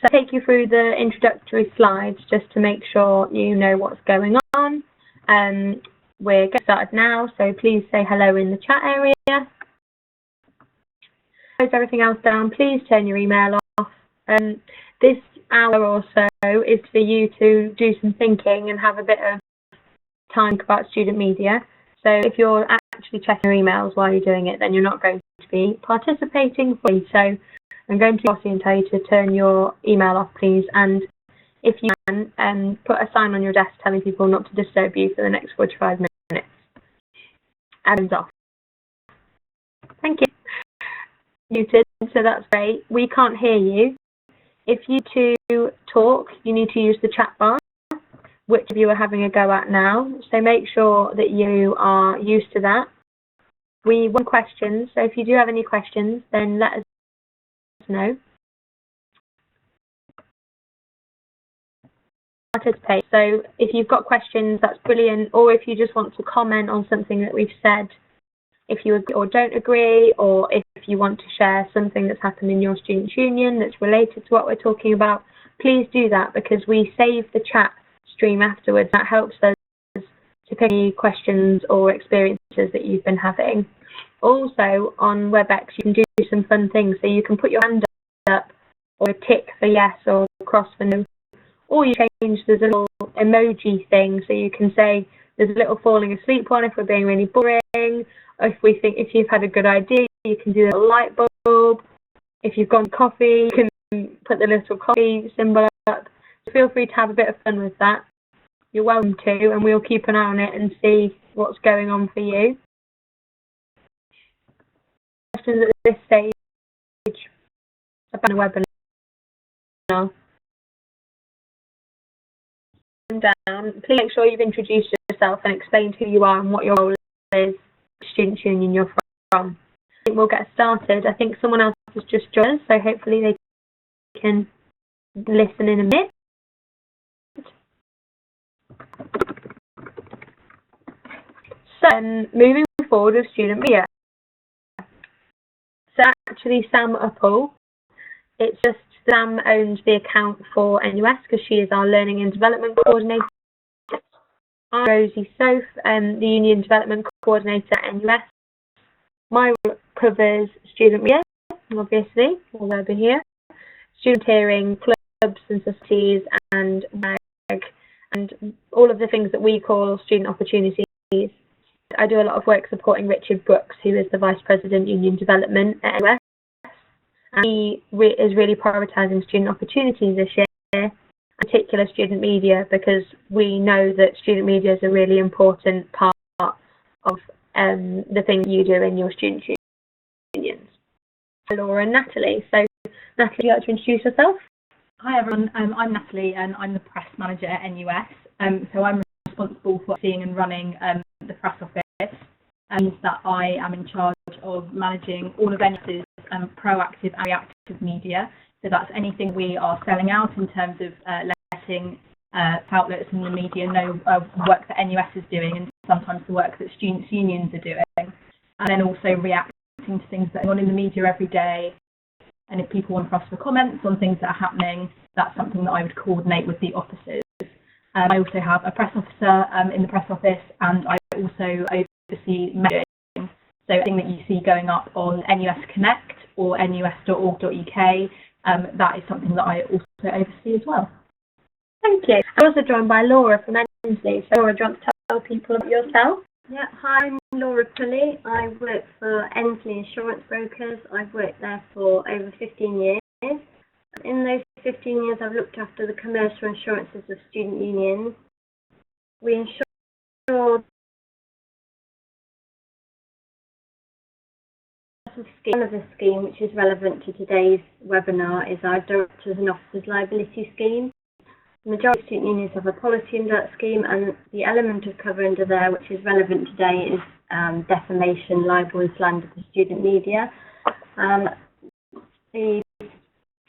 So I'll take you through the introductory slides just to make sure you know what's going on. We're getting started now, so please say hello in the chat area. Close everything else down. Please turn your email off. This hour or so is for you to do some thinking and have a bit of time about student media. So if you're actually checking your emails while you're doing it, then you're not going to be participating fully. So I'm going to Rosie and tell you to turn your email off, please. And if you can, put a sign on your desk telling people not to disturb you for the next 45 minutes. And off. Thank you. Muted, so that's great. We can't hear you. If you two talk, you need to use the chat bar, which of you are having a go at now. So make sure that you are used to that. We want questions, so if you do have any questions, then let us know. Participate. So if you've got questions, that's brilliant. Or if you just want to comment on something that we've said, if you agree or don't agree, or if you want to share something that's happened in your student union that's related to what we're talking about, please do that, because we save the chat stream afterwards. That helps us to pick any questions or experiences that you've been having. Also on WebEx you can do some fun things, so you can put your hand up or a tick for yes or a cross for no, or you change the little emoji thing, so you can say there's a little falling asleep one if we're being really boring. If you've had a good idea, you can do a little light bulb. If you've gone coffee, you can put the little coffee symbol up. Feel free to have a bit of fun with that. You're welcome to, and we'll keep an eye on it and see what's going on for you. Questions at this stage about a webinar. Down. Please make sure you've introduced yourself and explained who you are and what your role is, student union you're from. I think we'll get started. I think someone else has just joined us, so hopefully they can listen in a minute. So, moving forward with student media. So actually Sam Uppal, it's just Sam owns the account for NUS because she is our Learning and Development Coordinator. I'm Rosie Soffe, the Union Development Coordinator at NUS. My role covers student media, obviously, all over here, student hearing, clubs and societies, and MAG, and all of the things that we call student opportunities. I do a lot of work supporting Richard Brooks, who is the Vice President Union Development at NUS. And he is really prioritising student opportunities this year, in particular student media, because we know that student media is a really important part of the things you do in your student unions. Laura and Natalie. So, Natalie, would you like to introduce yourself? Hi everyone, I'm Natalie and I'm the press manager at NUS. So I'm responsible for seeing and running the press office, and that I am in charge of managing all of NUS's proactive and reactive media. So that's anything we are selling out in terms of letting outlets in the media know work that NUS is doing, and sometimes the work that students' unions are doing. And then also reacting to things that are on in the media every day. And if people want for us for comments on things that are happening, that's something that I would coordinate with the officers. I also have a press officer in the press office, and I also oversee messaging. So anything that you see going up on NUS Connect or nus.org.uk, that is something that I also oversee as well. Thank you. I'm also joined by Laura from Endsleigh. So Laura, do you want to tell people about yourself? Yeah, hi, I'm Laura Pulley. I work for Endsleigh Insurance Brokers. I've worked there for over 15 years. In those 15 years, I've looked after the commercial insurances of student unions. We insure one of the scheme, which is relevant to today's webinar, is our Directors and Officers Liability Scheme. The majority of student unions have a policy under that scheme, and the element of cover under there, which is relevant today, is defamation, libel and slander for student media. The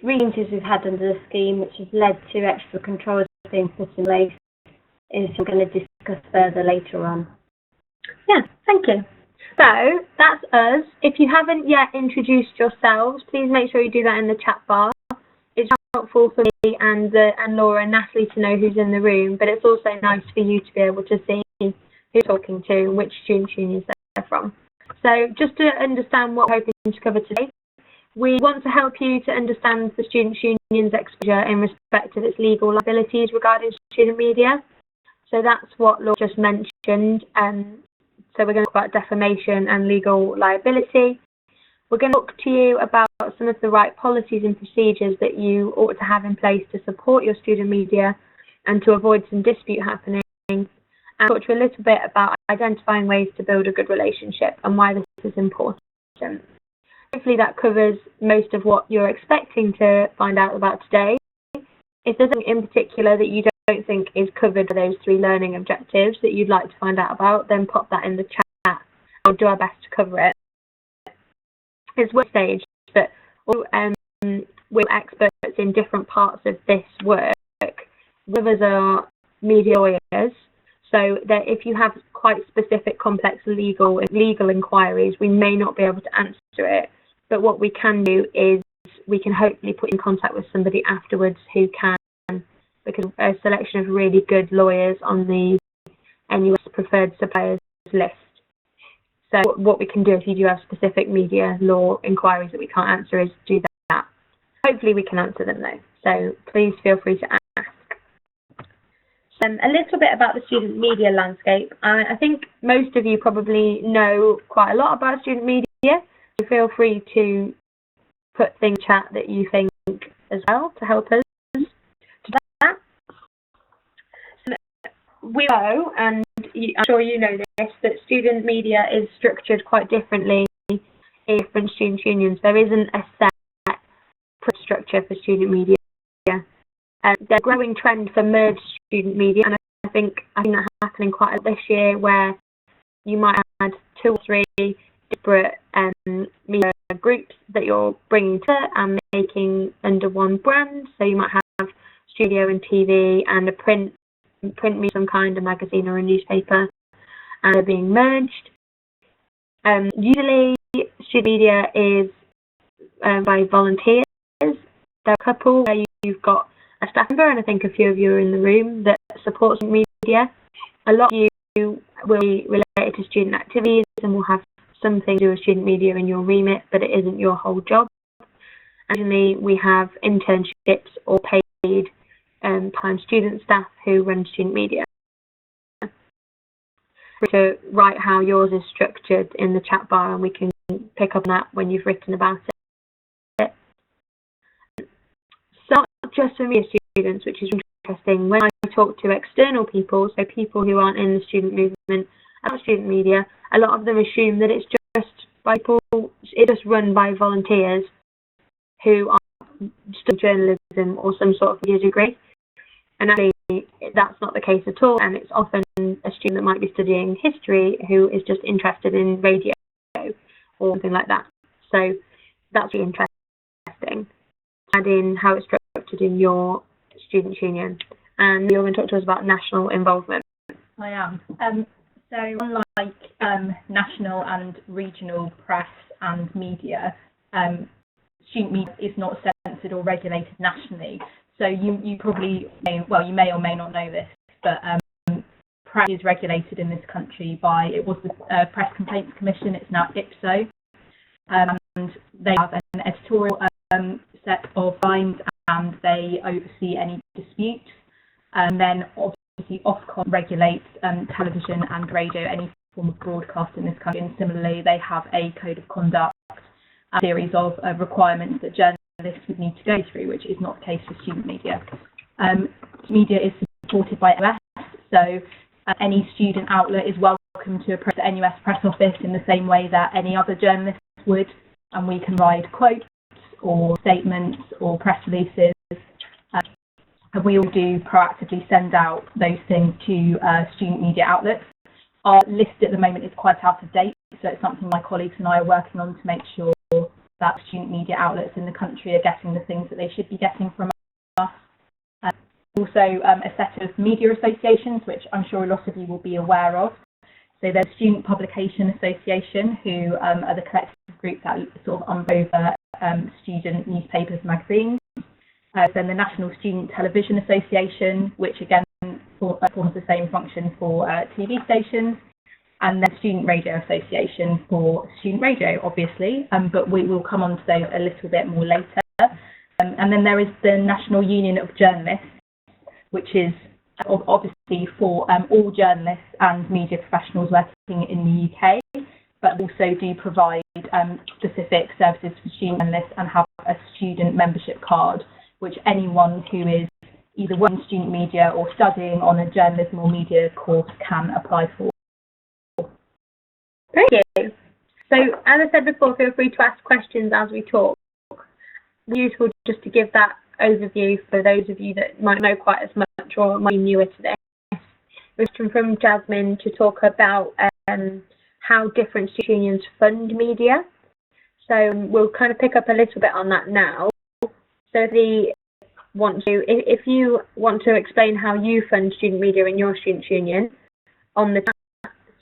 changes we've had under the scheme, which has led to extra controls being put in place, is we're going to discuss further later on. Yeah, thank you. So that's us. If you haven't yet introduced yourselves, please make sure you do that in the chat bar. it's helpful for me and Laura and Natalie to know who's in the room, but it's also nice for you to be able to see who's talking to and which student unions they're from. So just to understand what we're hoping to cover today, we want to help you to understand the student union's exposure in respect of its legal liabilities regarding student media. So that's what Laura just mentioned. So we're going to talk about defamation and legal liability. We're going to talk to you about some of the right policies and procedures that you ought to have in place to support your student media and to avoid some dispute happening. And talk to you a little bit about identifying ways to build a good relationship and why this is important. Hopefully that covers most of what you're expecting to find out about today. If there's something in particular that you don't think is covered by those 3 learning objectives that you'd like to find out about, then pop that in the chat. I'll do our best to cover it. It's one stage, but we're experts in different parts of this work. One of us are media lawyers, so that if you have quite specific, complex legal inquiries, we may not be able to answer it. But what we can do is we can hopefully put you in contact with somebody afterwards who can, because a selection of really good lawyers on the NUS preferred suppliers list. So what we can do if you do have specific media law inquiries that we can't answer is do that. Hopefully we can answer them though, so please feel free to ask. A little bit about the student media landscape. I think most of you probably know quite a lot about student media, so feel free to put things in chat that you think as well to help us to do that. So we know, and I'm sure you know this, that student media is structured quite differently in different student unions. There isn't a set structure for student media. There's a growing trend for merged student media, and I think that's happening quite a lot this year, where you might add 2 or 3 disparate media groups that you're bringing together and making under one brand. So you might have studio and TV and a print media, some kind of magazine or a newspaper, and they're being merged. Usually, student media is by volunteers. There are a couple where you've got a staff member, and I think a few of you are in the room that support student media. A lot of you will be related to student activities and will have something to do with student media in your remit, but it isn't your whole job. Additionally, we have internships or paid time student staff who run student media. To write how yours is structured in the chat bar, and we can pick up on that when you've written about it. So not just for media students, which is interesting. When I talk to external people, so people who aren't in the student movement about student media, a lot of them assume that it's just run by volunteers who are studying journalism or some sort of media degree. And actually, that's not the case at all, and it's often a student that might be studying history who is just interested in radio or something like that. So that's really interesting. Add in how it's structured in your student union. And you're going to talk to us about national involvement. I am. So unlike national and regional press and media, student media is not censored or regulated nationally. So you probably you may or may not know this, but press is regulated in this country by, it was the Press Complaints Commission, it's now IPSO, and they have an editorial set of lines, and they oversee any disputes. And then obviously Ofcom regulates television and radio, any form of broadcast in this country, and similarly they have a code of conduct, a series of requirements that journalists would need to go through, which is not the case for student media. Media is supported by NUS, so any student outlet is welcome to approach the NUS press office in the same way that any other journalist would, and we can provide quotes or statements or press releases, and we all do proactively send out those things to student media outlets. Our list at the moment is quite out of date, so it's something my colleagues and I are working on to make sure that student media outlets in the country are getting the things that they should be getting from us. Also a set of media associations, which I'm sure a lot of you will be aware of. So there's Student Publication Association, who are the collective group that sort of over student newspapers and magazines. Then the National Student Television Association, which again performs the same function for TV stations, and then Student Radio Association for student radio, obviously, but we will come on to those a little bit more later. And then there is the National Union of Journalists, which is obviously for all journalists and media professionals working in the UK, but also do provide specific services for student journalists and have a student membership card, which anyone who is either working in student media or studying on a journalism or media course can apply for. Thank you. So, as I said before, feel free to ask questions as we talk. It's useful just to give that overview for those of you that might know quite as much or might be newer to this. We've come from Jasmine to talk about how different student unions fund media. So we'll kind of pick up a little bit on that now. So if you want to explain how you fund student media in your student union on the chat,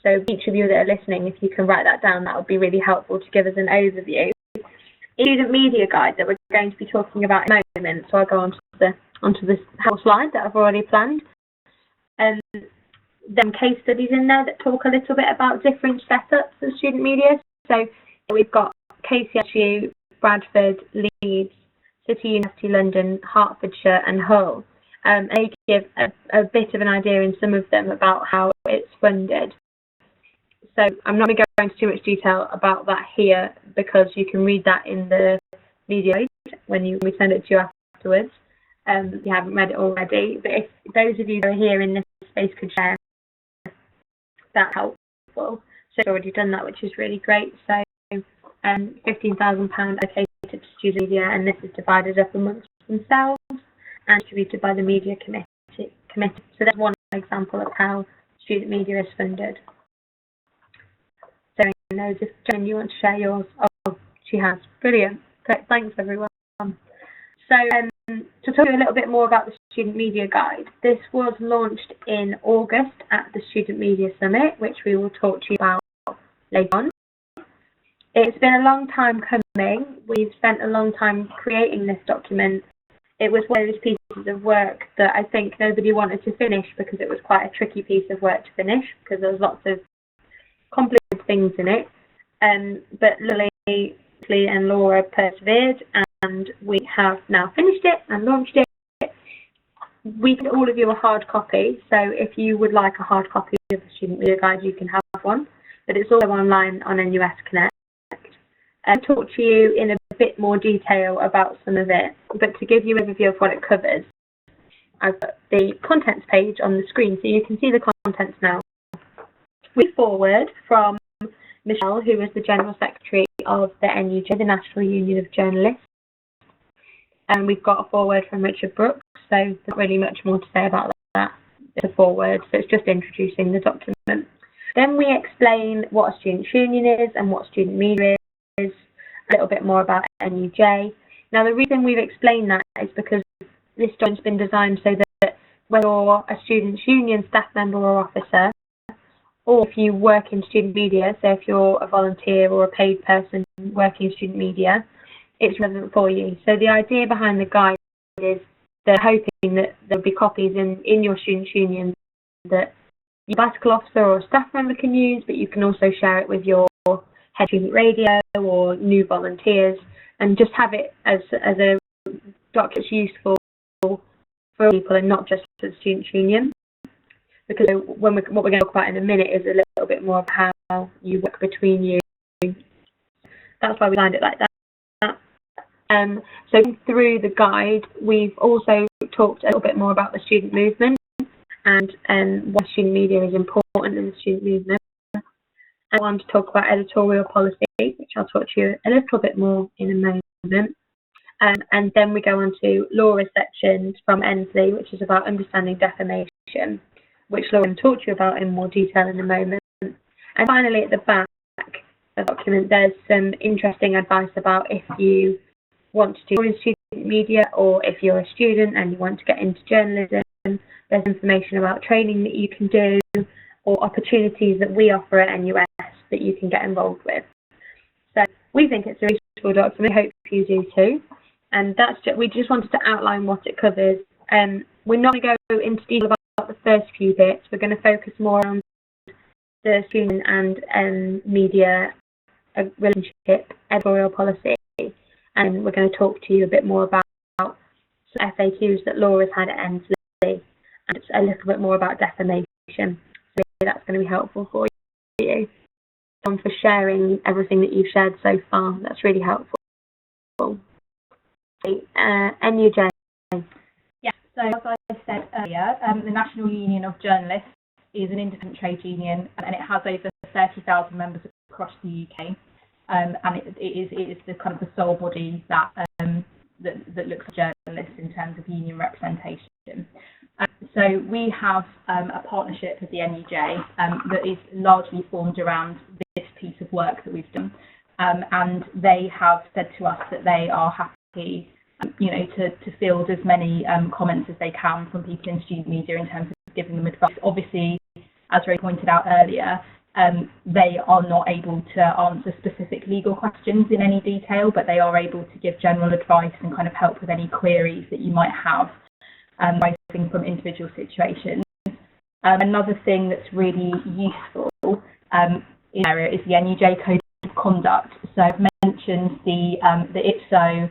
so each of you that are listening, if you can write that down, that would be really helpful to give us an overview. Student media guide that we're going to be talking about in a moment, so I'll go onto this whole slide that I've already planned. Then case studies in there that talk a little bit about different setups of student media. So we've got KCSU, Bradford, Leeds, City University London, Hertfordshire and Hull. And they give a bit of an idea in some of them about how it's funded. So I'm not going to go into too much detail about that here because you can read that in the media guide when we send it to you afterwards. If you haven't read it already, but if those of you that are here in this space could share, that's helpful. So I've already done that, which is really great. So £15,000 allocated to student media, and this is divided up amongst themselves and distributed by the media committee. So that's one example of how student media is funded. So knows if Jen, you want to share yours? Oh, she has. Brilliant. Great. Thanks, everyone. So to talk to you a little bit more about the Student Media Guide, this was launched in August at the Student Media Summit, which we will talk to you about later on. It's been a long time coming. We've spent a long time creating this document. It was one of those pieces of work that I think nobody wanted to finish because it was quite a tricky piece of work to finish because there was lots of complicated things in it. But Lily and Laura persevered, and we have now finished it and launched it. We give all of you a hard copy, so if you would like a hard copy of the Student Media Guide, you can have one, but it's also online on NUS Connect. I'll talk to you in a bit more detail about some of it, but to give you an overview of what it covers, I've got the contents page on the screen, so you can see the contents now. We forward from Michelle, who is the General Secretary of the NUJ, the National Union of Journalists. And we've got a forward from Richard Brooks, so there's not really much more to say about that. It's a forward, so it's just introducing the document. Then we explain what a student union is and what student media is, a little bit more about NUJ. Now, the reason we've explained that is because this document's been designed so that whether you're a student union staff member or officer, or if you work in student media, so if you're a volunteer or a paid person working in student media, it's relevant for you. So the idea behind the guide is they're hoping that there'll be copies in your student union that your bicycle officer or staff member can use, but you can also share it with your head student radio or new volunteers, and just have it as a doc that's useful for people and not just for the student union. Because what we're going to talk about in a minute is a little bit more of how you work between you. That's why we designed it like that. So through the guide, we've also talked a little bit more about the student movement and why student media is important in the student movement. I want to talk about editorial policy, which I'll talk to you a little bit more in a moment. And then we go on to Laura's section from Endsleigh, which is about understanding defamation, which Laura will talk to you about in more detail in a moment. And finally, at the back of the document, there's some interesting advice about if you want to do student media, or if you're a student and you want to get into journalism, there's information about training that you can do, or opportunities that we offer at NUS that you can get involved with. So we think it's a useful document. I hope you do too. And we just wanted to outline what it covers. We're not going to go into detail about the first few bits. We're going to focus more on the student and media relationship, editorial policy, and we're going to talk to you a bit more about some FAQs that Laura's had at Endsleigh, and a little bit more about defamation. So that's going to be helpful for you. And for sharing everything that you've shared so far, that's really helpful. NUJ. Yeah, so as I said earlier, the National Union of Journalists is an independent trade union, and it has over 30,000 members across the UK, and it is the kind of the sole body that that looks at journalists in terms of union representation. So we have a partnership with the NUJ that is largely formed around this piece of work that we've done, and they have said to us that they are happy, to field as many comments as they can from people in student media in terms of giving them advice. Obviously, as Ray pointed out earlier, they are not able to answer specific legal questions in any detail, but they are able to give general advice and kind of help with any queries that you might have arising from individual situations. Another thing that's really useful in the area is the NUJ Code of Conduct. So I've mentioned the IPSO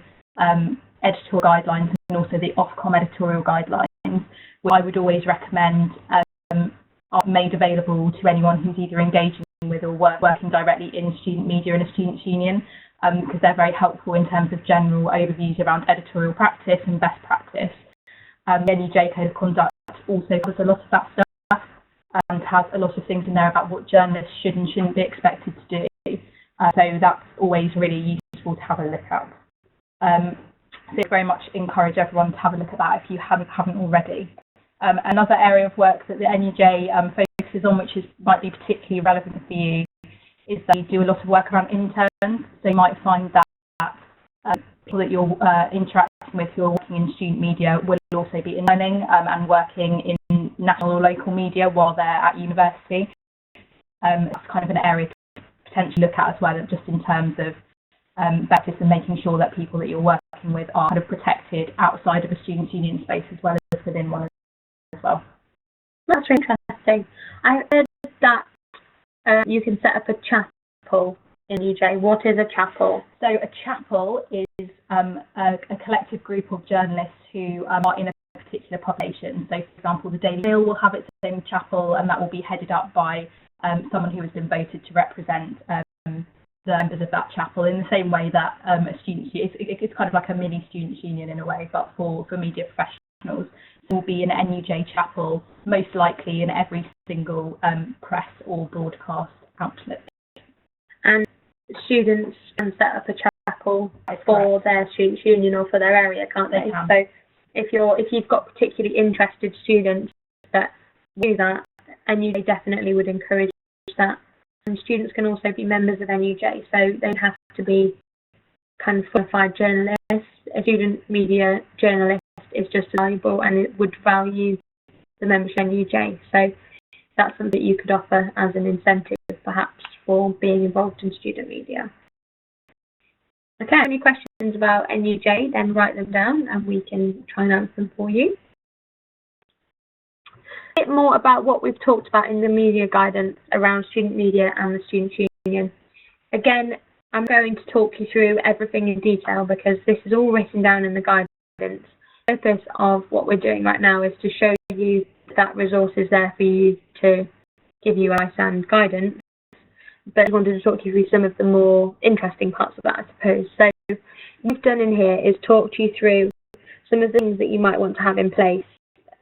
editorial guidelines and also the Ofcom editorial guidelines, which I would always recommend are made available to anyone who's either engaging with or working directly in student media and a students' union, because they're very helpful in terms of general overviews around editorial practice and best practice. The NUJ Code of Conduct also covers a lot of that stuff and has a lot of things in there about what journalists should and shouldn't be expected to do. So that's always really useful to have a look at. So I very much encourage everyone to have a look at that if you haven't already. Another area of work that the NUJ focuses on, which might be particularly relevant for you, is that you do a lot of work around interns. So you might find that people that you're interacting with who are working in student media will also be interning and working in national or local media while they're at university. That's kind of an area to potentially look at as well, just in terms of practice and making sure that people that you're working with are kind of protected outside of a students' union space as well as within one as well. That's really interesting. I heard that you can set up a chapel in UJ. What is a chapel? So a chapel is a collective group of journalists who are in a particular population. So, for example, the Daily Mail will have its own chapel, and that will be headed up by someone who has been voted to represent the members of that chapel, in the same way that a students' it's kind of like a mini students' union in a way, but for media professionals. So will be an NUJ chapel, most likely in every single press or broadcast outlet. And students can set up a chapel for their students' union or for their area, can't they? So if you've got particularly interested students that do that, NUJ definitely would encourage that. And students can also be members of NUJ, so they have to be kind of qualified journalists. A student media journalist is just as valuable, and it would value the membership of NUJ. So that's something that you could offer as an incentive, perhaps, for being involved in student media. Okay, any questions about NUJ, then write them down and we can try and answer them for you. A bit more about what we've talked about in the media guidance around student media and the students' union. Again, I'm going to talk you through everything in detail because this is all written down in the guidance. The purpose of what we're doing right now is to show you that resource is there for you to give you advice and guidance. But I wanted to talk you through some of the more interesting parts of that, I suppose. So what we've done in here is talk you through some of the things that you might want to have in place.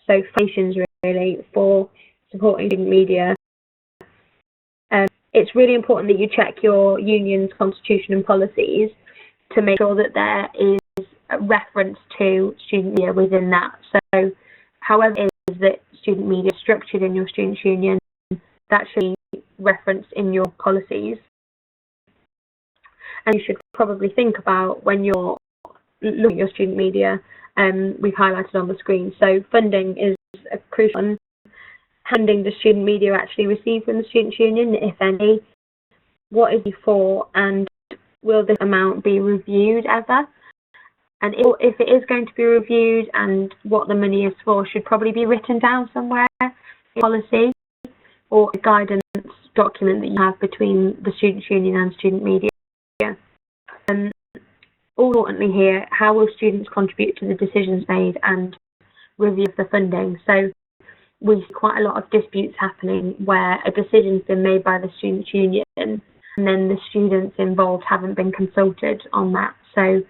So foundations really for supporting student media. It's really important that you check your union's constitution and policies to make sure that there is a reference to student media within that. So however it is that student media is structured in your students' union, that should be referenced in your policies. And you should probably think about when you're looking at your student media, we've highlighted on the screen. So funding is a crucial one. Funding does student media actually receive from the students' union, if any? What is it for, and will this amount be reviewed ever? And if it is going to be reviewed and what the money is for should probably be written down somewhere in policy or a guidance document that you have between the Students' Union and student media. All importantly here, how will students contribute to the decisions made and review of the funding? So we see quite a lot of disputes happening where a decision's been made by the Students' Union and then the students involved haven't been consulted on that. So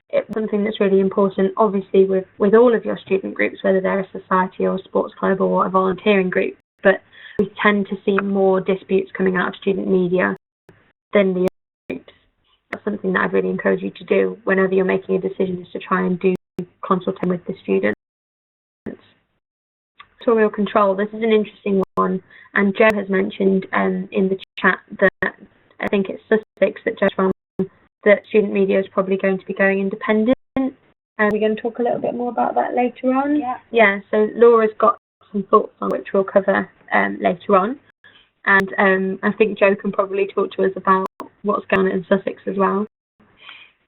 it's something that's really important, obviously, with all of your student groups, whether they're a society or a sports club or a volunteering group. But we tend to see more disputes coming out of student media than the other groups. That's something that I'd really encourage you to do whenever you're making a decision, is to try and do consulting with the students. Editorial control, this is an interesting one, and Joe has mentioned in the chat that I think it's Sussex that Joe's from, that student media is probably going to be going independent. And we're going to talk a little bit more about that later on. Yeah, so Laura's got some thoughts on which we'll cover later on. And I think Joe can probably talk to us about what's going on in Sussex as well.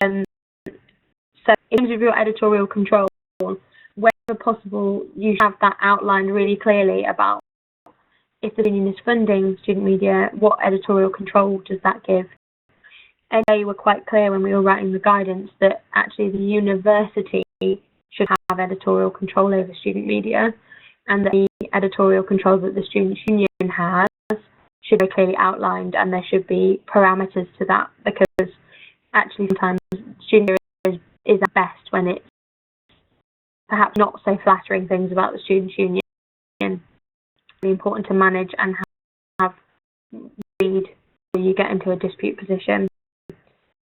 So in terms of your editorial control, wherever possible, you have that outlined really clearly about if the union is funding student media, what editorial control does that give? And they were quite clear when we were writing the guidance that actually the university should have editorial control over student media, and that the editorial control that the Students' Union has should be clearly outlined, and there should be parameters to that, because actually sometimes student media is at best when it's perhaps not so flattering things about the Students' Union. It's really important to manage and have read when you get into a dispute position.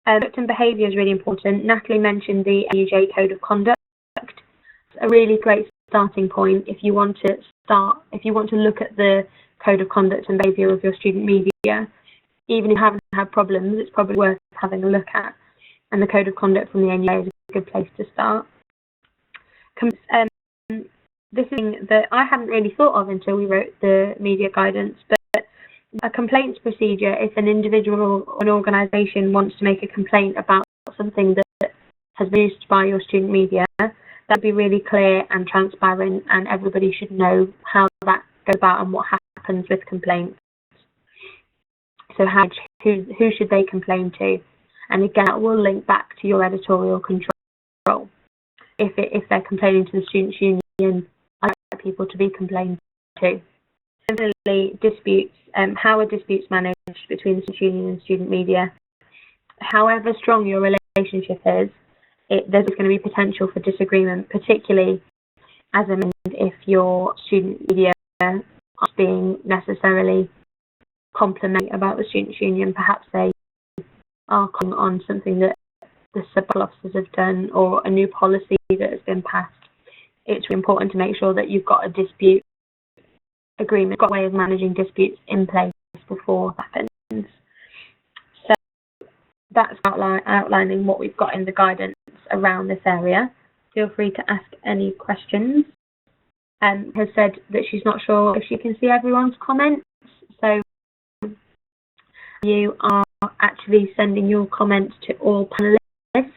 Conduct and behaviour is really important. Natalie mentioned the NUJ Code of Conduct. It's a really great starting point if you want to look at the Code of Conduct and Behaviour of your student media. Even if you haven't had problems, it's probably worth having a look at. And the Code of Conduct from the NUJ is a good place to start. This thing that I hadn't really thought of until we wrote the media guidance, but a complaints procedure, if an individual or an organisation wants to make a complaint about something that has been used by your student media, that'd be really clear and transparent, and everybody should know how that goes about and what happens with complaints. So who should they complain to? And again, that will link back to your editorial control. If they're complaining to the Students' Union, I like people to be complained to. Similarly, disputes, how are disputes managed between the Students' Union and student media? However strong your relationship is, there's going to be potential for disagreement, particularly, as I mentioned, if your student media are being necessarily complimentary about the Students' Union. Perhaps they are commenting on something that the sub officers have done or a new policy that has been passed. It's really important to make sure that you've got a dispute agreement, got a way of managing disputes in place before that happens. So that's outlining what we've got in the guidance around this area. Feel free to ask any questions. Has said that she's not sure if she can see everyone's comments, so you are actually sending your comments to all panelists.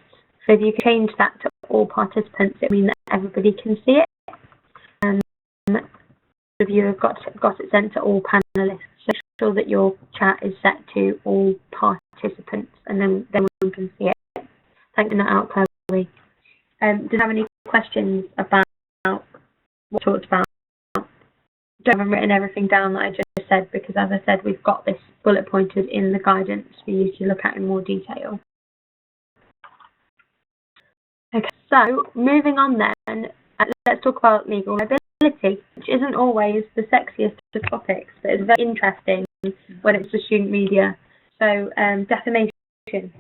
So if you can change that to all participants, it means that everybody can see it. If you have got it sent to all panelists, so make sure that your chat is set to all participants, and then one can see it. Thanks for that out, Chloe. Do you have any questions about what we talked about? I haven't written everything down that I just said, because as I said, we've got this bullet pointed in the guidance for you to look at in more detail. Okay, so moving on then, let's talk about legal liability, which isn't always the sexiest of topics, but it's very interesting when it's the student media. So, defamation. Okay,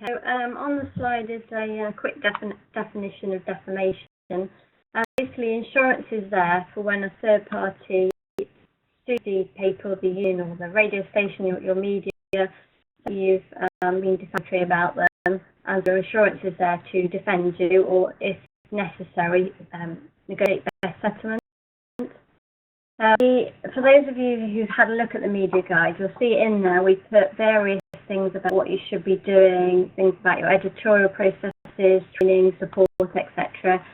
so on the slide is a quick definition of defamation. Basically, insurance is there for when a third party sues the paper or the union or the radio station, your media, you've been defamatory about them, and your insurance is there to defend you, or if necessary, negotiate their settlement. For those of you who've had a look at the media guide, you'll see in there we put various things about what you should be doing, things about your editorial processes, resources, training, support, etc.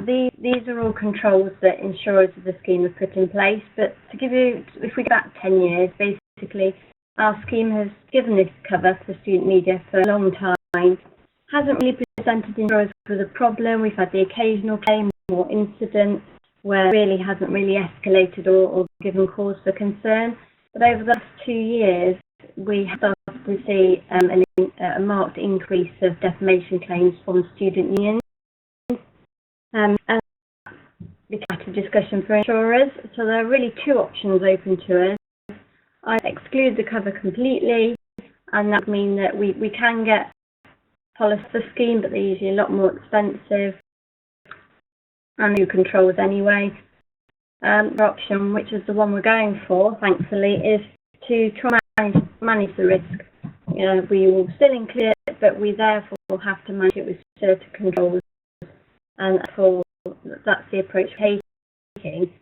These are all controls that insurers of the scheme have put in place. But to give you, if we go back 10 years, basically, our scheme has given this cover for student media for a long time. Hasn't really presented insurers with a problem. We've had the occasional claim or incident where it really hasn't really escalated or given cause for concern. But over the last 2 years, we have started to see a marked increase of defamation claims from student unions. And we had a discussion for insurers. So there are really two options open to us. I exclude the cover completely, and that would mean that we can get policy for the scheme, but they're usually a lot more expensive and new controls anyway. The option, which is the one we're going for, thankfully, is to try and manage the risk. We will still include it, but we therefore have to manage it with certain controls, and therefore that's the approach we're taking.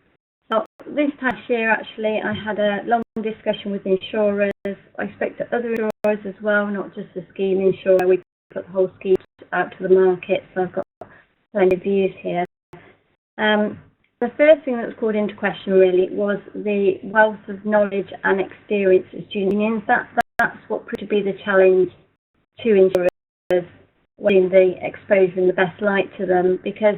So this past year, actually, I had a long discussion with insurers. I spoke to other insurers as well, not just the scheme insurer. We put the whole scheme out to the market, so I've got plenty of views here. The first thing that was called into question really was the wealth of knowledge and experience of student unions. That's what proved to be the challenge to insurers, getting the exposure in the best light to them, because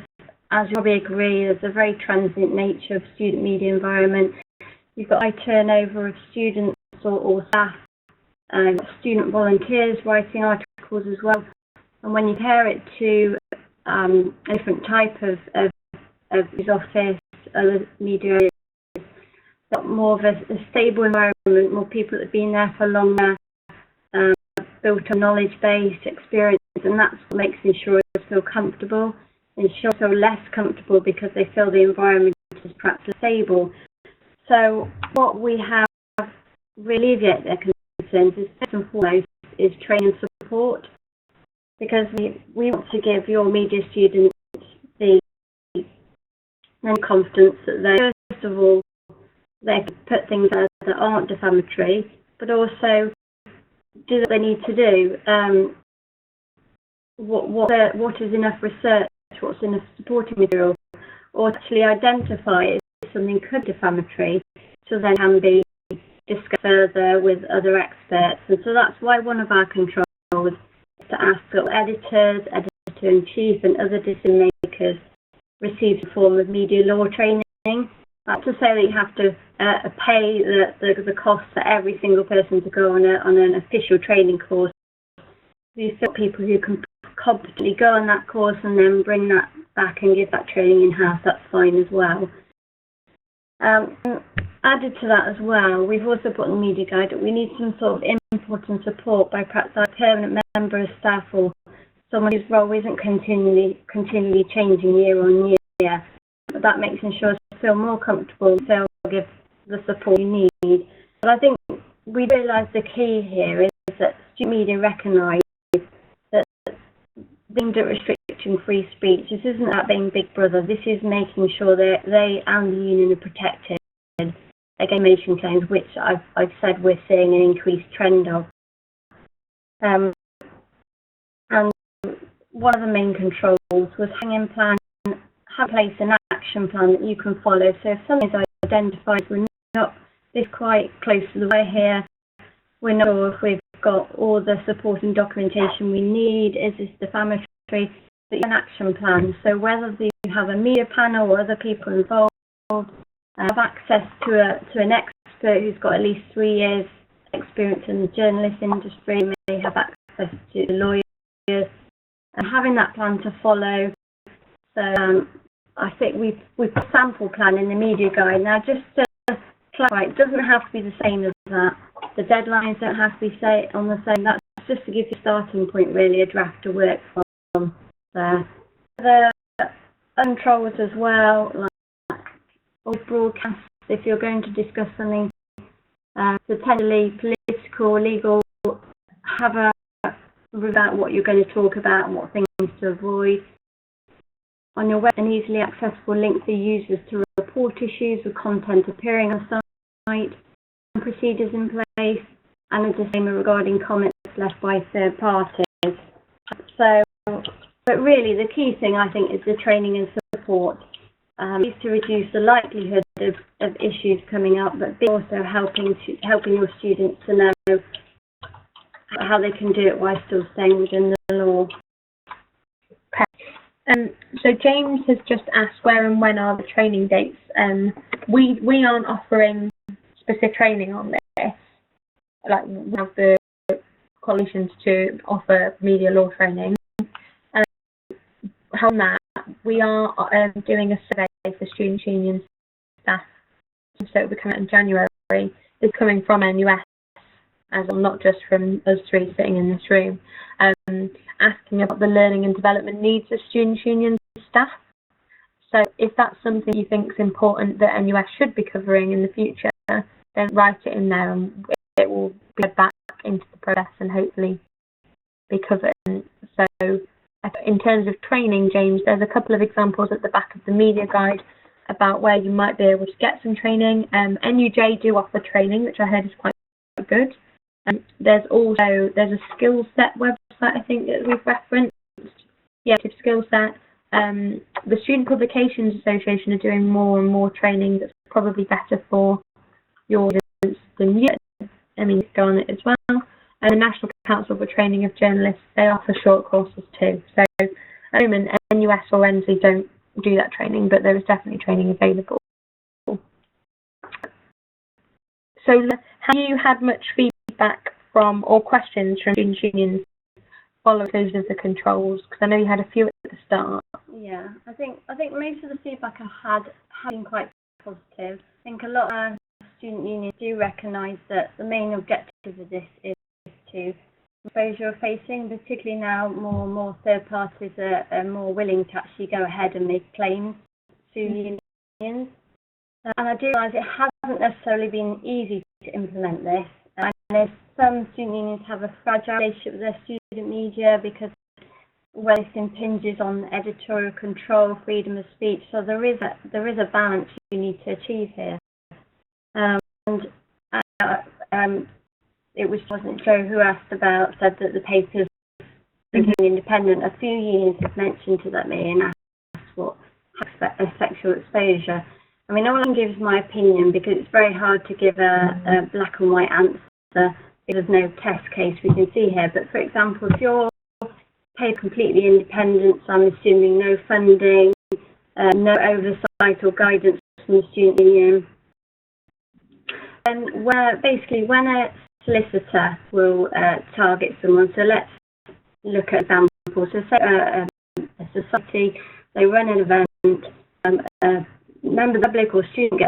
as you probably agree, there's a very transient nature of student media environment. You've got high turnover of students or staff, student volunteers writing articles as well. And when you compare it to a different type of his office, other media areas, got more of a stable environment, more people that have been there for longer, built on knowledge base, experience, and that's what makes insurers feel comfortable. Insurers feel less comfortable because they feel the environment is perhaps stable. So what we have really alleviated their concerns is first and foremost is training and support, because we want to give your media students the confidence that they, first of all, they can put things out that aren't defamatory, but also do what they need to do. What is enough research, what's enough supporting material, or actually identify if something could be defamatory, so then can be discussed further with other experts. And so that's why one of our controls is to ask that editors, editor-in-chief and other decision makers receive a form of media law training. Not to say that you have to pay the cost for every single person to go on an official training course. These are people who can competently go on that course and then bring that back and give that training in-house. That's fine as well. Added to that as well, we've also put in the media guide that we need some sort of input and support by perhaps our permanent member of staff or someone whose role isn't continually changing year on year. But that makes insurers feel more comfortable and they'll give the support you need. But I think we realise the key here is that student media recognise that being restricting free speech, this isn't about being Big Brother, this is making sure that they and the union are protected against defamation claims, which I've said we're seeing an increased trend of. And one of the main controls was hanging plan, have in place an action plan that you can follow. So if something is identified, we're not this quite close to the way here, we're not sure if we've got all the supporting documentation we need, is this defamatory, but an action plan. So whether you have a media panel or other people involved, have access to an expert who's got at least 3 years experience in the journalist industry, may have access to lawyers, and having that plan to follow. So I think we've put a sample plan in the media guide. Now, just to clarify, it doesn't have to be the same as that. The deadlines don't have to be on the same. That's just to give you a starting point, really, a draft to work from there. The controls as well, like all broadcasts, if you're going to discuss something potentially political, legal, have a review about what you're going to talk about and what things to avoid. On your web, an easily accessible link for users to report issues with content appearing on the site, and procedures in place, and a disclaimer regarding comments left by third parties. So But really, the key thing, I think, is the training and support. Is to reduce the likelihood of issues coming up, but also helping your students to know how they can do it while still staying within the law. So James has just asked where and when are the training dates. We aren't offering specific training on this. Like, we have the coalitions to offer media law training. On that, we are doing a survey for Students' Union staff, so it will be coming out in January. It's coming from NUS, as well, not just from us three sitting in this room, asking about the learning and development needs of Students' Union staff. So if that's something you think is important that NUS should be covering in the future, then write it in there and it will be back into the process and hopefully be covered. So in terms of training, James, there's a couple of examples at the back of the media guide about where you might be able to get some training. NUJ do offer training, which I heard is quite good. There's a skill set website, I think, that we've referenced. Yeah, skill set. The Student Publications Association are doing more and more training that's probably better for your audience than you. I mean, go on it as well. And the National Council for Training of Journalists, they offer short courses too. So at the moment, NUS or Endsleigh don't do that training, but there is definitely training available. So have you had much feedback from or questions from Students' Unions following those of the controls? Because I know you had a few at the start. Yeah, I think most of the feedback I've had has been quite positive. I think a lot of our student unions do recognise that the main objective of this is to exposure facing, particularly now more and more third parties are more willing to actually go ahead and make claims to unions. And I do realise it hasn't necessarily been easy to implement this. And there's some student unions have a fragile relationship with their student media because this impinges on editorial control, freedom of speech. So there is a balance you need to achieve here. It wasn't Joe who said that the paper's becoming independent. A few unions have mentioned to me and asked what sexual exposure. I mean, all I can give is my opinion because it's very hard to give a black and white answer because there's no test case we can see here. But for example, if your paper completely independent, so I'm assuming no funding, no oversight or guidance from the student union, then when a solicitor will target someone, so let's look at examples. So say a society, they run an event, a member of the public or student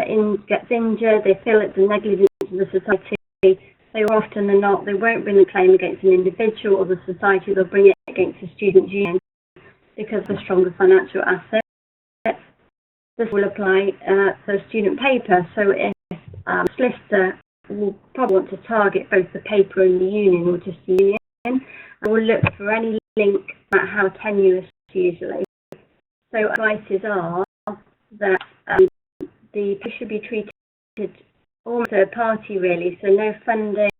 gets injured, they feel it's a negligence of the society, they more often than not, they won't bring a claim against an individual or the society, they'll bring it against the student union because of a stronger financial asset. This will apply for a student paper, so if a solicitor will probably want to target both the paper and the union or just the union, and will look for any link at how tenuous usually. So advices are that the paper should be treated almost third party really, so no funding,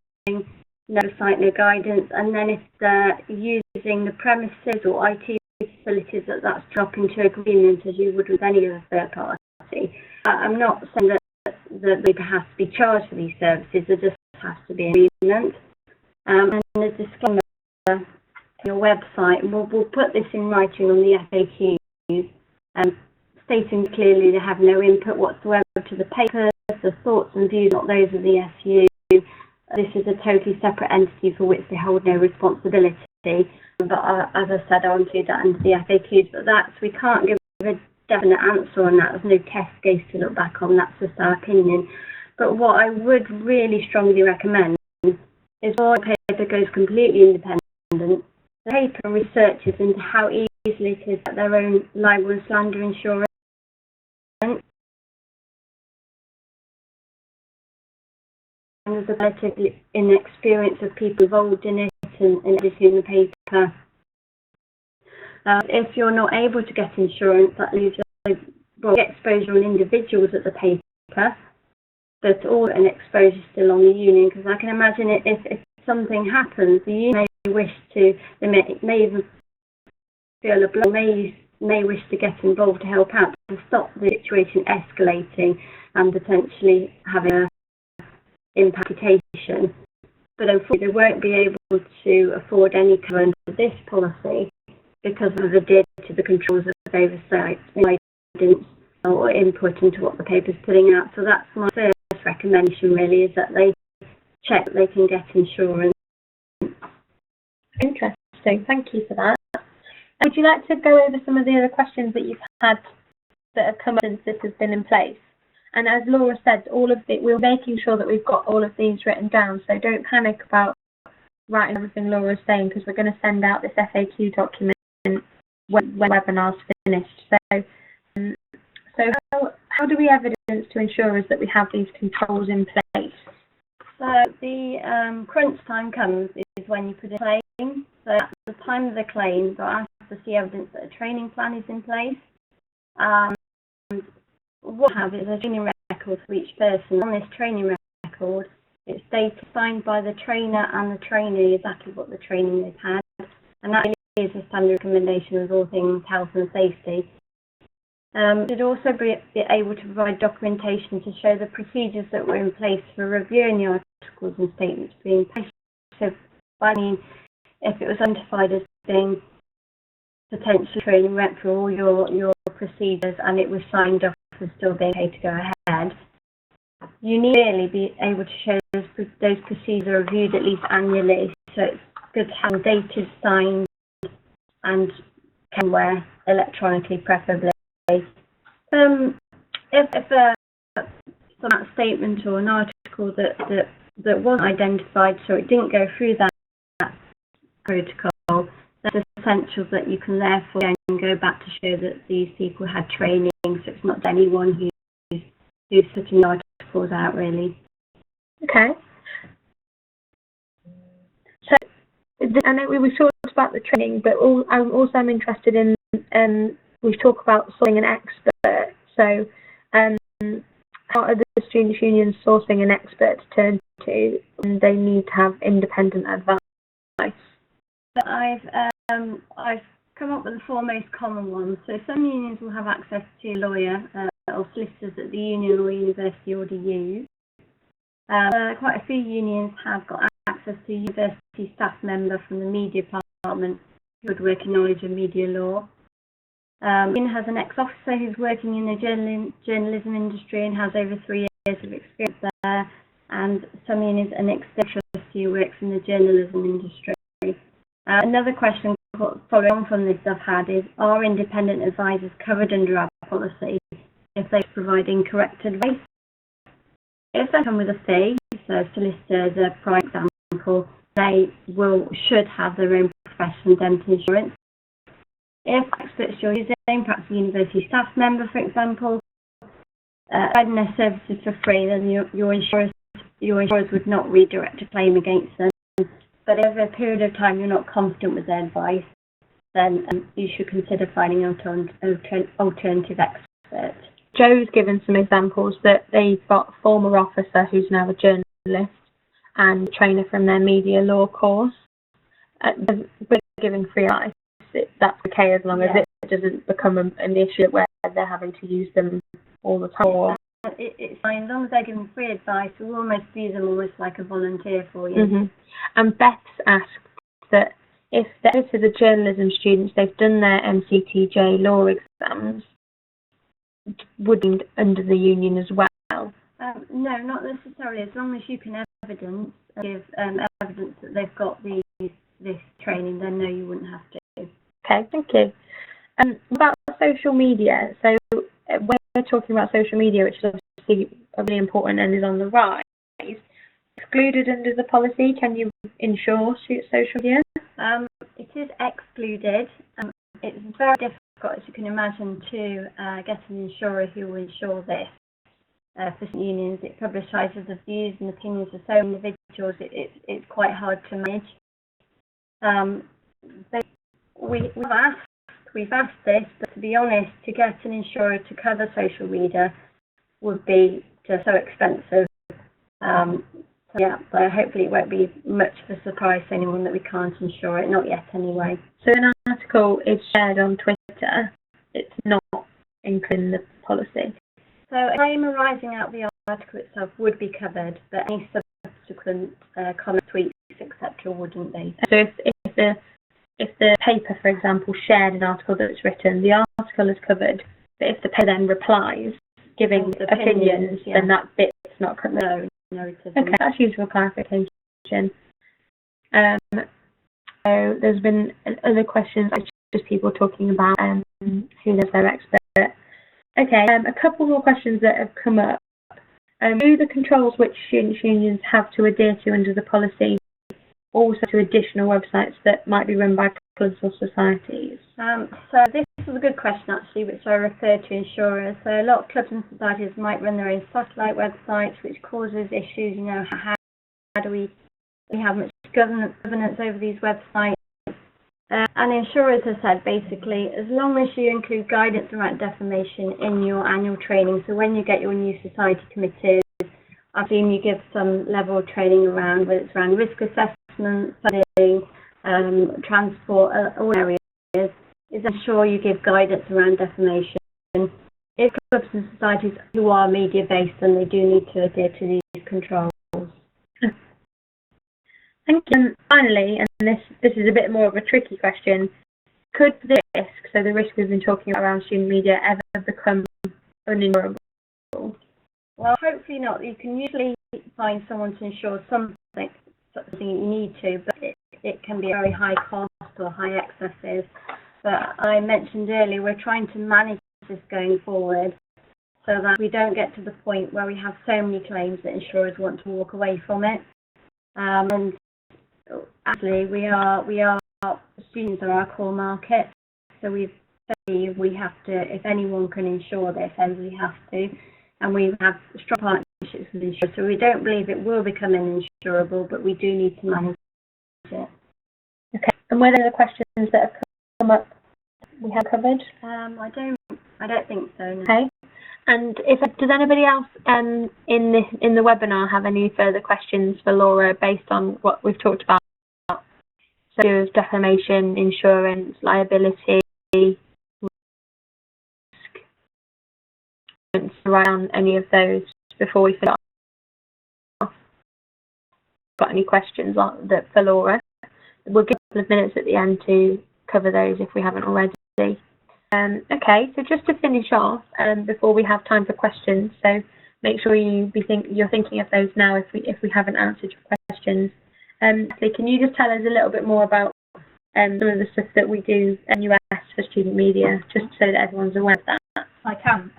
no site, no guidance, and then if they're using the premises or IT facilities, that's dropping to agreement as you would with any other third party. I'm not saying that the paper has to be charged for these services, there just has to be an agreement. And there's a disclaimer on your website, and we'll put this in writing on the FAQs, stating clearly they have no input whatsoever to the papers, the thoughts and views, not those of the SU. This is a totally separate entity for which they hold no responsibility. But as I said, I'll include that under the FAQs. But we can't give a definite answer on that. There's no test case to look back on. That's just our opinion. But what I would really strongly recommend is before the paper goes completely independent, the paper researches into how easily it is to get their own libel and slander insurance. And there's a relative inexperience of people involved in it and editing the paper. If you're not able to get insurance, that leaves exposure on individuals at the paper, but all an exposure still on the union, because I can imagine if something happens, the union may wish to, they may even feel a blow may wish to get involved to help out to stop the situation escalating and potentially having an implication. But unfortunately, they won't be able to afford any cover under this policy because of adhere to the controls of oversight and guidance or input into what the paper's putting out. So that's my first recommendation, really, is that they check that they can get insurance. Interesting. Thank you for that. Would you like to go over some of the other questions that you've had that have come up since this has been in place? And as Laura said, we're making sure that we've got all of these written down, so don't panic about writing everything Laura's saying, because we're going to send out this FAQ document when the webinar's finished. So how do we evidence to insurers that we have these controls in place? So the crunch time comes is when you put a claim. So at the time of the claim, they'll ask to see evidence that a training plan is in place. What we have is a training record for each person. On this training record, it's data signed by the trainer and the trainee exactly what the training they've had, and that is a standard recommendation of all things health and safety. Should also be able to provide documentation to show the procedures that were in place for reviewing the articles and statements being placed. So, I mean, if it was identified as being potential training went through all your procedures and it was signed off as still being okay to go ahead, you need to really be able to show those procedures are reviewed at least annually. So it's good to have dated, signed, and can wear electronically, preferably. If some statement or an article that wasn't identified, so it didn't go through that protocol, there's essentials that you can therefore then go back to show that these people had training, so it's not anyone who's putting articles out, really. Okay. So I know we've talked about the training, but I'm interested in we've talked about sourcing an expert. So how are the students' unions sourcing an expert to turn to when they need to have independent advice? So I've come up with the four most common ones. So some unions will have access to a lawyer or solicitors that the union or university already use. Quite a few unions have got access to a university staff member from the media department who would work in knowledge of media law. Union has an ex-officer who's working in the journalism industry and has over 3 years of experience there, and some unions an ex-trustee who works in the journalism industry. Another question following on from this I've had is, are independent advisors covered under our policy if they provide incorrect advice? If they come with a fee, so solicitors, a prime example, they should have their own professional indemnity insurance. If experts you're using, perhaps a university staff member, for example, providing their services for free, then your insurers would not redirect a claim against them. But over a period of time you're not confident with their advice, then you should consider finding an alternative expert. Joe's given some examples that they've got a former officer who's now a journalist and a trainer from their media law course. We're giving free advice. That's okay as long as it doesn't become an issue where they're having to use them all the time. It's fine, as long as they're giving free advice, we'll almost view them almost like a volunteer for you. Mm-hmm. And Beth's asked that if they're to the journalism students, they've done their MCTJ law exams, would be under the union as well? No, not necessarily. As long as you can give evidence that they've got this training, then no, you wouldn't have to. Okay, thank you. About social media, so when we're talking about social media, which is obviously really important and is on the rise, excluded under the policy, can you insure social media? It is excluded. It's very difficult, as you can imagine, to get an insurer who will insure this. For some unions, it publicises the views and opinions of so many individuals. It's quite hard to manage. We've asked this, but to be honest, to get an insurer to cover social media would be just so expensive. But hopefully it won't be much of a surprise to anyone that we can't insure it, not yet anyway. So in our article is shared on Twitter, it's not included in the policy. So a claim arising out of the article itself would be covered, but any subsequent comments, tweets, etc. wouldn't be. So if the paper, for example, shared an article that's written, the article is covered, but if the paper then replies, giving opinions, then that bit's not covered. No, it isn't. Okay, that's useful clarification. So there's been other questions, just people talking about who is their expert. Okay, a couple more questions that have come up. Do the controls which students' unions have to adhere to under the policy also to additional websites that might be run by clubs or societies? So this is a good question actually, which I referred to insurers. So a lot of clubs and societies might run their own satellite websites, which causes issues. You know, how do we have much governance over these websites? And insurers have said basically, as long as you include guidance around defamation in your annual training, so when you get your new society committed, I assume you give some level of training around, whether it's around risk assessment, funding, transport, all areas, is ensure you give guidance around defamation. If clubs and societies who are media based, then they do need to adhere to these controls. Thank you. And finally, and this is a bit more of a tricky question, could the risk, so the risk we've been talking about around student media, ever become uninsurable? Well, hopefully not. You can usually find someone to insure something you need to, but it can be a very high cost or high excesses. But I mentioned earlier, we're trying to manage this going forward so that we don't get to the point where we have so many claims that insurers want to walk away from it. And actually, students are our core market, so we have to, if anyone can insure this, then we have to, and we have strong partnerships with insurers, so we don't believe it will become uninsurable, but we do need to manage it. Okay, and were there other questions that have come up we have covered? I don't think so, no. Okay. And does anybody else in the webinar have any further questions for Laura based on what we've talked about? So defamation, insurance, liability, risk, around any of those before we finish off? Got any questions for Laura? We'll give a couple of minutes at the end to cover those if we haven't already. Okay, so just to finish off, before we have time for questions, so make sure you're thinking of those now if we haven't answered your questions. Natalie, can you just tell us a little bit more about some of the stuff that we do in NUS for student media, just so that everyone's aware of that? I can.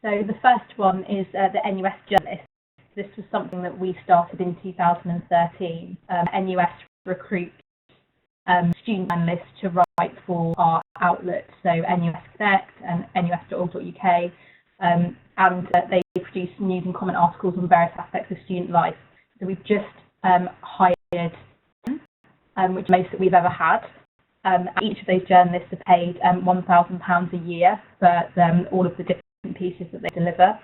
So the first one is the NUS journalist. This was something that we started in 2013. NUS recruits student journalists to write for our outlets, so NUS Connect and nus.org.uk, and they produce news and comment articles on various aspects of student life. So we've just hired, which is the most that we've ever had. Each of those journalists are paid £1,000 a year for all of the different pieces that they deliver,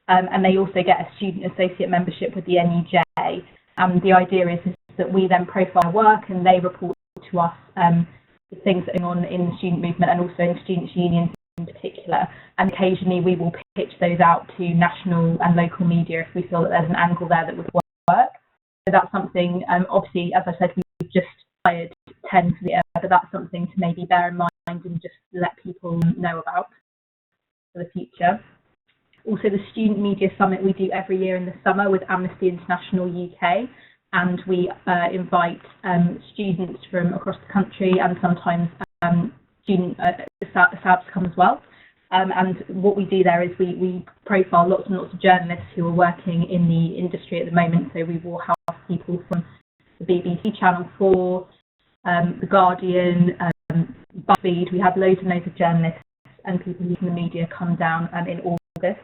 and they also get a student associate membership with the NUJ. And the idea is that we then profile their work and they report to us the things that are going on in the student movement and also in students' unions in particular. And occasionally we will pitch those out to national and local media if we feel that there's an angle there that would work. So that's something, obviously, as I said, we've just hired 10 for the year, but that's something to maybe bear in mind and just let people know about for the future. Also, the Student Media Summit we do every year in the summer with Amnesty International UK, and we invite students from across the country and sometimes student SABs come as well. And what we do there is we profile lots and lots of journalists who are working in the industry at the moment. So we will have people from the BBC, Channel 4, The Guardian, BuzzFeed. We have loads and loads of journalists and people from the media come down in August.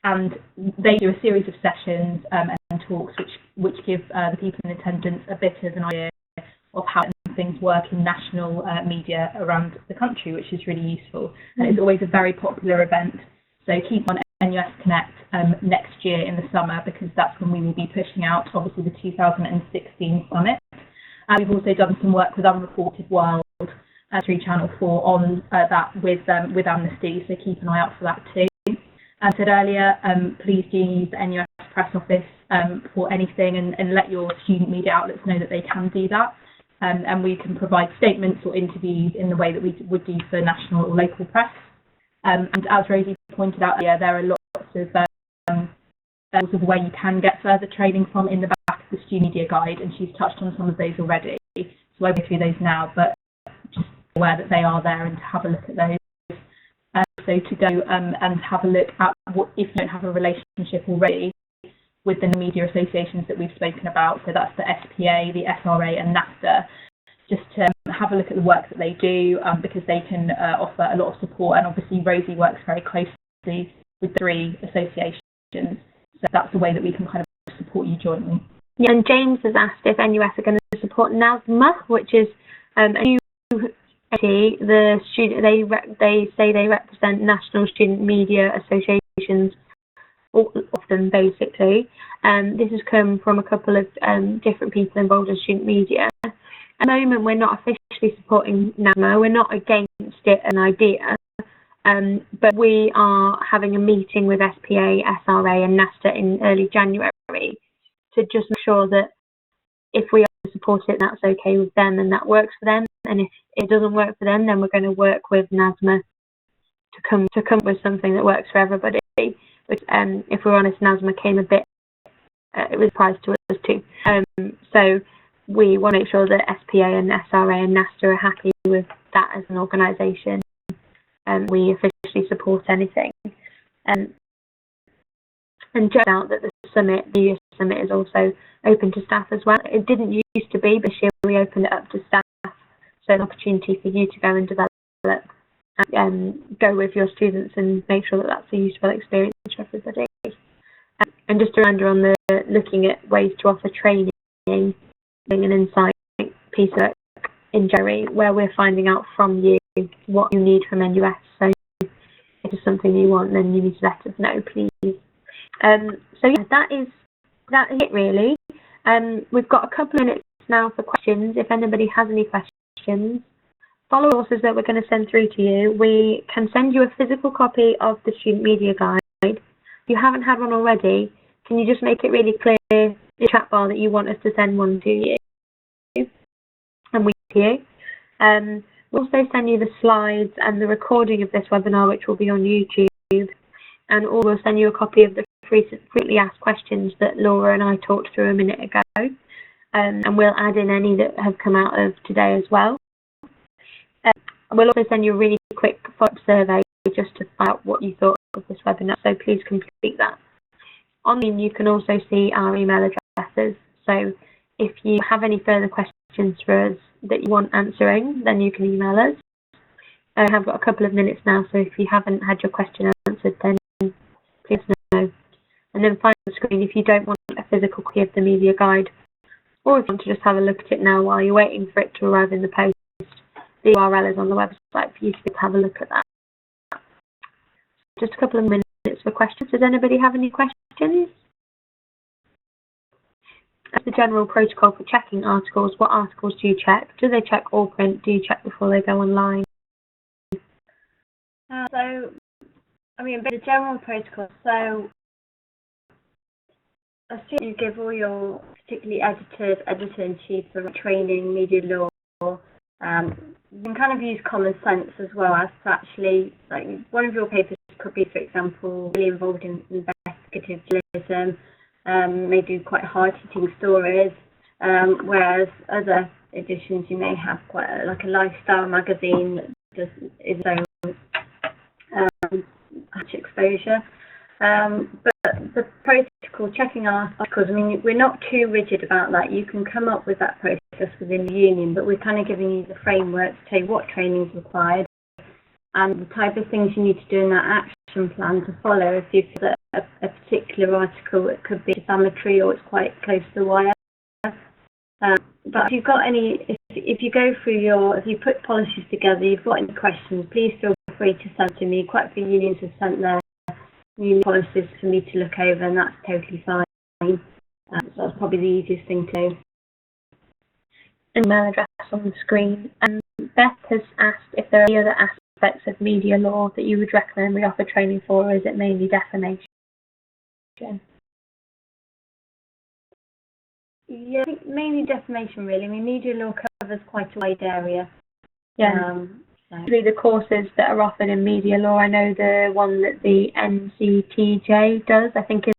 And they do a series of sessions and talks which give the people in attendance a bit of an idea of how things work in national media around the country, which is really useful. And it's always a very popular event. So keep on NUS Connect next year in the summer, because that's when we will be pushing out, obviously, the 2016 summit. We've also done some work with Unreported World, through Channel 4 on that with Amnesty, so keep an eye out for that too. As I said earlier, please do use the NUS press office for anything and let your student media outlets know that they can do that. And we can provide statements or interviews in the way that we would do for national or local press. And as Rosie pointed out earlier, there are lots of where you can get further training from in the back of the student media guide, and she's touched on some of those already. So I won't go through those now, but just aware that they are there and to have a look at those. So to go and have a look at what, if you don't have a relationship already with the media associations that we've spoken about, so that's the SPA, the SRA and NAFTA, just to have a look at the work that they do, because they can offer a lot of support, and obviously Rosie works very closely with the 3 associations, so that's the way that we can kind of support you jointly. Yeah, and James has asked if NUS are going to support NASMA, which is a new the student, they say they represent National Student Media Associations, all of them basically. This has come from a couple of different people involved in student media. At the moment, we're not officially supporting NAMA. We're not against it, an idea, but we are having a meeting with SPA, SRA and NAFTA in early January to just make sure that if we are to support it, that's okay with them and that works for them. And if it doesn't work for them, then we're going to work with NASMA to come with something that works for everybody. But if we're honest, NASMA came a bit, it was a surprise to us too. So we want to make sure that SPA and SRA and NAFTA are happy with that as an organisation. We officially support anything. And just out that the youth summit is also open to staff as well. It didn't used to be, but this year we opened it up to staff. So an opportunity for you to go and develop, go with your students and make sure that that's a useful experience for everybody. And just a reminder on the looking at ways to offer training, an insight piece of work in January, where we're finding out from you what you need from NUS. So if it's something you want, then you need to let us know, please. So yeah, that is it really. We've got a couple of minutes now for questions. If anybody has any questions, follow courses that we're going to send through to you. We can send you a physical copy of the student media guide. If you haven't had one already, can you just make it really clear in the chat bar that you want us to send one to you? And we to you. We'll also send you the slides and the recording of this webinar, which will be on YouTube. And we'll send you a copy of the frequently asked questions that Laura and I talked through a minute ago. And we'll add in any that have come out of today as well. We'll also send you a really quick follow-up survey just to find out what you thought of this webinar, so please complete that. Online you can also see our email addresses, so if you have any further questions for us that you want answering, then you can email us. I have got a couple of minutes now, so if you haven't had your question answered, then please know. And then find the screen if you don't want a physical copy of the media guide, or if you want to just have a look at it now while you're waiting for it to arrive in the post. The URL is on the website for you to have a look at that. Just a couple of minutes for questions. Does anybody have any questions? As the general protocol for checking articles, what articles do you check? Do they check all print? Do you check before they go online? The general protocol. So, as soon as you give all your, particularly editors, editor-in-chief for training, media law, you can kind of use common sense as well as to actually, like, one of your papers could be, for example, really involved in investigative journalism, may do quite hard-hitting stories, whereas other editions you may have quite like a lifestyle magazine that is its own much exposure. But the protocol, checking articles, we're not too rigid about that. You can come up with that process within the union, but we're kind of giving you the framework to tell you what training is required and the type of things you need to do in that action plan to follow if you feel that a particular article, it could be defamatory or it's quite close to the wire. But if you've got any, if you go through if you put policies together, you've got any questions, please feel free to send to me. Quite a few unions have sent their union policies for me to look over, and that's totally fine. So that's probably the easiest thing to do. Email address on the screen. Beth has asked if there are any other aspects of media law that you would recommend we offer training for, or is it mainly defamation? Yeah, I think mainly defamation really. I mean, media law covers quite a wide area. Yeah. Usually the courses that are offered in media law, I know the one that the NCTJ does, I think is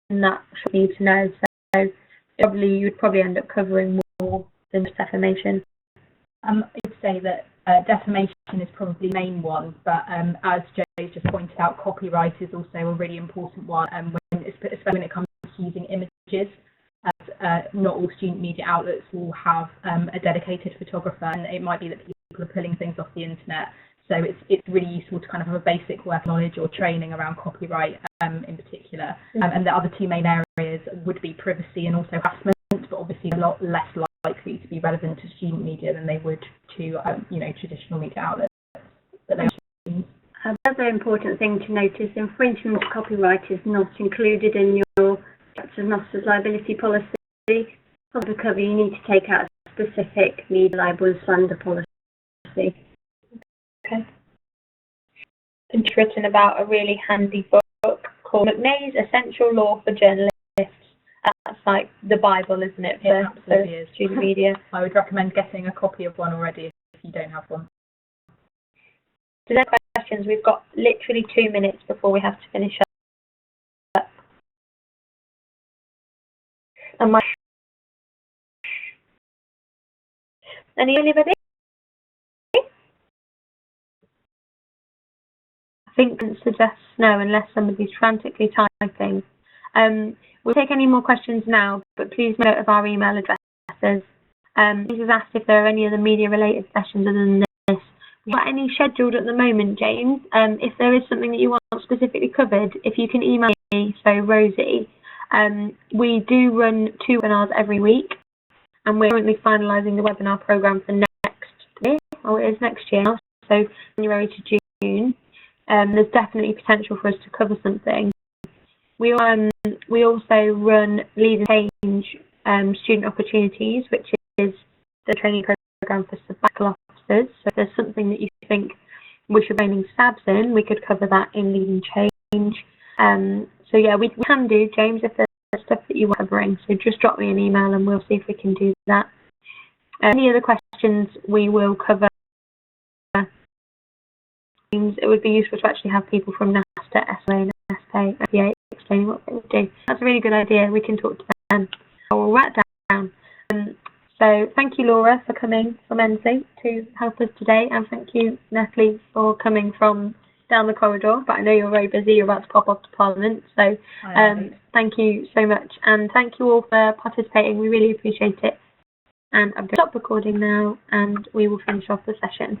that should need to know. So you'd probably end up covering more than just defamation. I would say that defamation is probably the main one, but as Jay just pointed out, copyright is also a really important one, especially when it comes to using images. Not all student media outlets will have a dedicated photographer, and it might be that people are pulling things off the internet. So it's really useful to kind of have a basic work knowledge or training around copyright in particular. And the other two main areas would be privacy and also harassment, but obviously a lot less likely to be relevant to student media than they would to traditional media outlets. But another important thing to note is infringement of copyright is not included in your Chapter Master's liability policy. For the cover, you need to take out a specific media libel and slander policy. Okay. It's written about a really handy book called McNay's Essential Law for Journalists. That's like the Bible, isn't it, for student media? I would recommend getting a copy of one already if you don't have one. So there are questions. We've got literally 2 minutes before we have to finish up. And anybody? I think it suggests no, unless somebody's frantically typing. We'll take any more questions now, but please note of our email addresses. This is asked if there are any other media-related sessions other than this. We've got any scheduled at the moment, James? If there is something that you want specifically covered, if you can email me, so Rosie. We do run 2 webinars every week, and we're currently finalising the webinar programme for next year, or it is next year now, so January to June. There's definitely potential for us to cover something. We also run Lead and Change Student Opportunities, which is the training programme for sabbatical officers. So if there's something that you think we should be training SABs in, we could cover that in Lead and Change. So yeah, we can do, James, if there's stuff that you want covering. So just drop me an email and we'll see if we can do that. Any other questions we will cover. It would be useful to actually have people from NASTA, SLA, and SPA, FBA explaining what they would do. That's a really good idea. We can talk to them. We'll write down. So thank you, Laura, for coming from Endsleigh to help us today, and thank you, Natalie, for coming from down the corridor. But I know you're very busy. You're about to pop off to Parliament. So thank you so much, and thank you all for participating. We really appreciate it. And I'm going to stop recording now, and we will finish off the session.